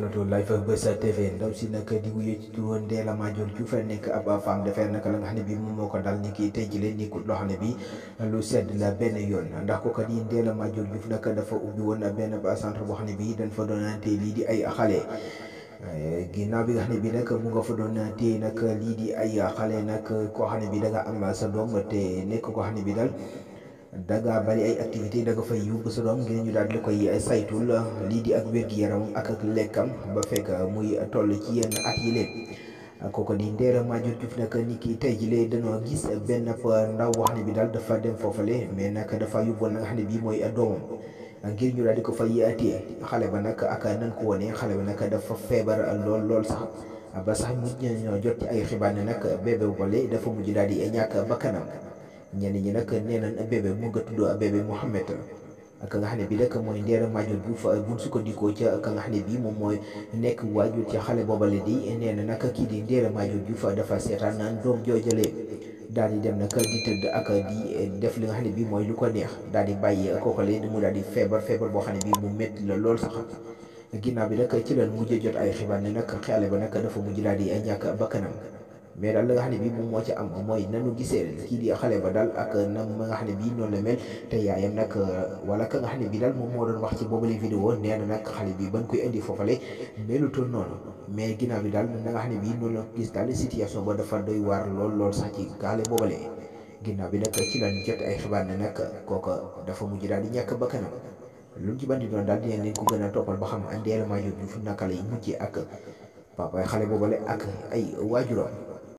internetu live Buzz TV ndaw si nag di wuyee ci turu Ndella Madior Diouf nekk ab femme de fer nag la nga xam ne bii moom moo ko dal ni ki tey jii ni ko loo xam ne bii lu sedd la benn yoon ndax kooku di Ndella Madior Diouf nag dafa ubbi woon benn centre boo xam ne bii dañ fa doon téye lii di ay xale. ginnaaw bi nga xam ne bii nag mu nga fa doon téye nag lii di ay xale nag koo xam ne bii da nga am sa doom te nekk koo xam ne bii daal. danga bari ay activité da nga fay yóbbu sa doom ngir ñu daal di koy saytul lii di ak wér-gi-yaram ak lekkam ba fekk muy toll ci yenn at yi leen kooku di Ndella Madior Diouf nag ni ki tey ji lee dañoo gis benn ndaw wax ne bi daal dafa dem foofale mais nag dafa yóbboon na nga xam ne bii mooy doomam ngir ñu daal di ko fay téye xale ba nag ak nan ko wone xale ba nag dafa feebar lool sax ba sax mujj ñoo jot ci ay xibaar ne nag bébé boole dafa mujj daal di ñàkk bakkanam ñenn ñi nag nee nañ bébé mu nga tudd bébé Mouhamed ak nga xam ne bii nag mooy Ndella Madior Diouf buñ sukkandikoo ca ka nga xam ne bii moom mooy nekk waajur ci xale boobale di nee na nag kii di Ndella Madior Diouf dafa seetaan naan doom joojalee daal di dem nag di tëdd ak di def li nga xam ne bii mooy lu ko neex daal di bàyyi kookale mu daal di feebar boo xam ne bii mu métti la lool sax ginnaaw bi nag ci lan mujjee jot ay xibaar ne nag xale ba nag dafa mujj daal di ñàkk bakkanam mais daal la nga xam ne bii moom moo ci am mooy nanu gisee kii di xale ba daal ak na ma nga xam ne bii noonu la mel te yaayam nag wala ka nga xam ne bii daal moom moo doon wax ci boobule vidéo nee na nag xale bi ban koy indi foofale melutoon noonu mais ginnaaw bi daal na nga xam ne bii noonu la gis daal situation ba dafa doy waar lool sax ci xale boobale ginnaaw bi nag ci lan jot ay xibaar ne nag kooka dafa mujj daal di ñàkk bakkanam lu ci bandi doon daal dinañ leen ko gën a toppal ba xam Ndella Madior Diouf naka lay mujjee ak papa xale boobale ak ay waajuram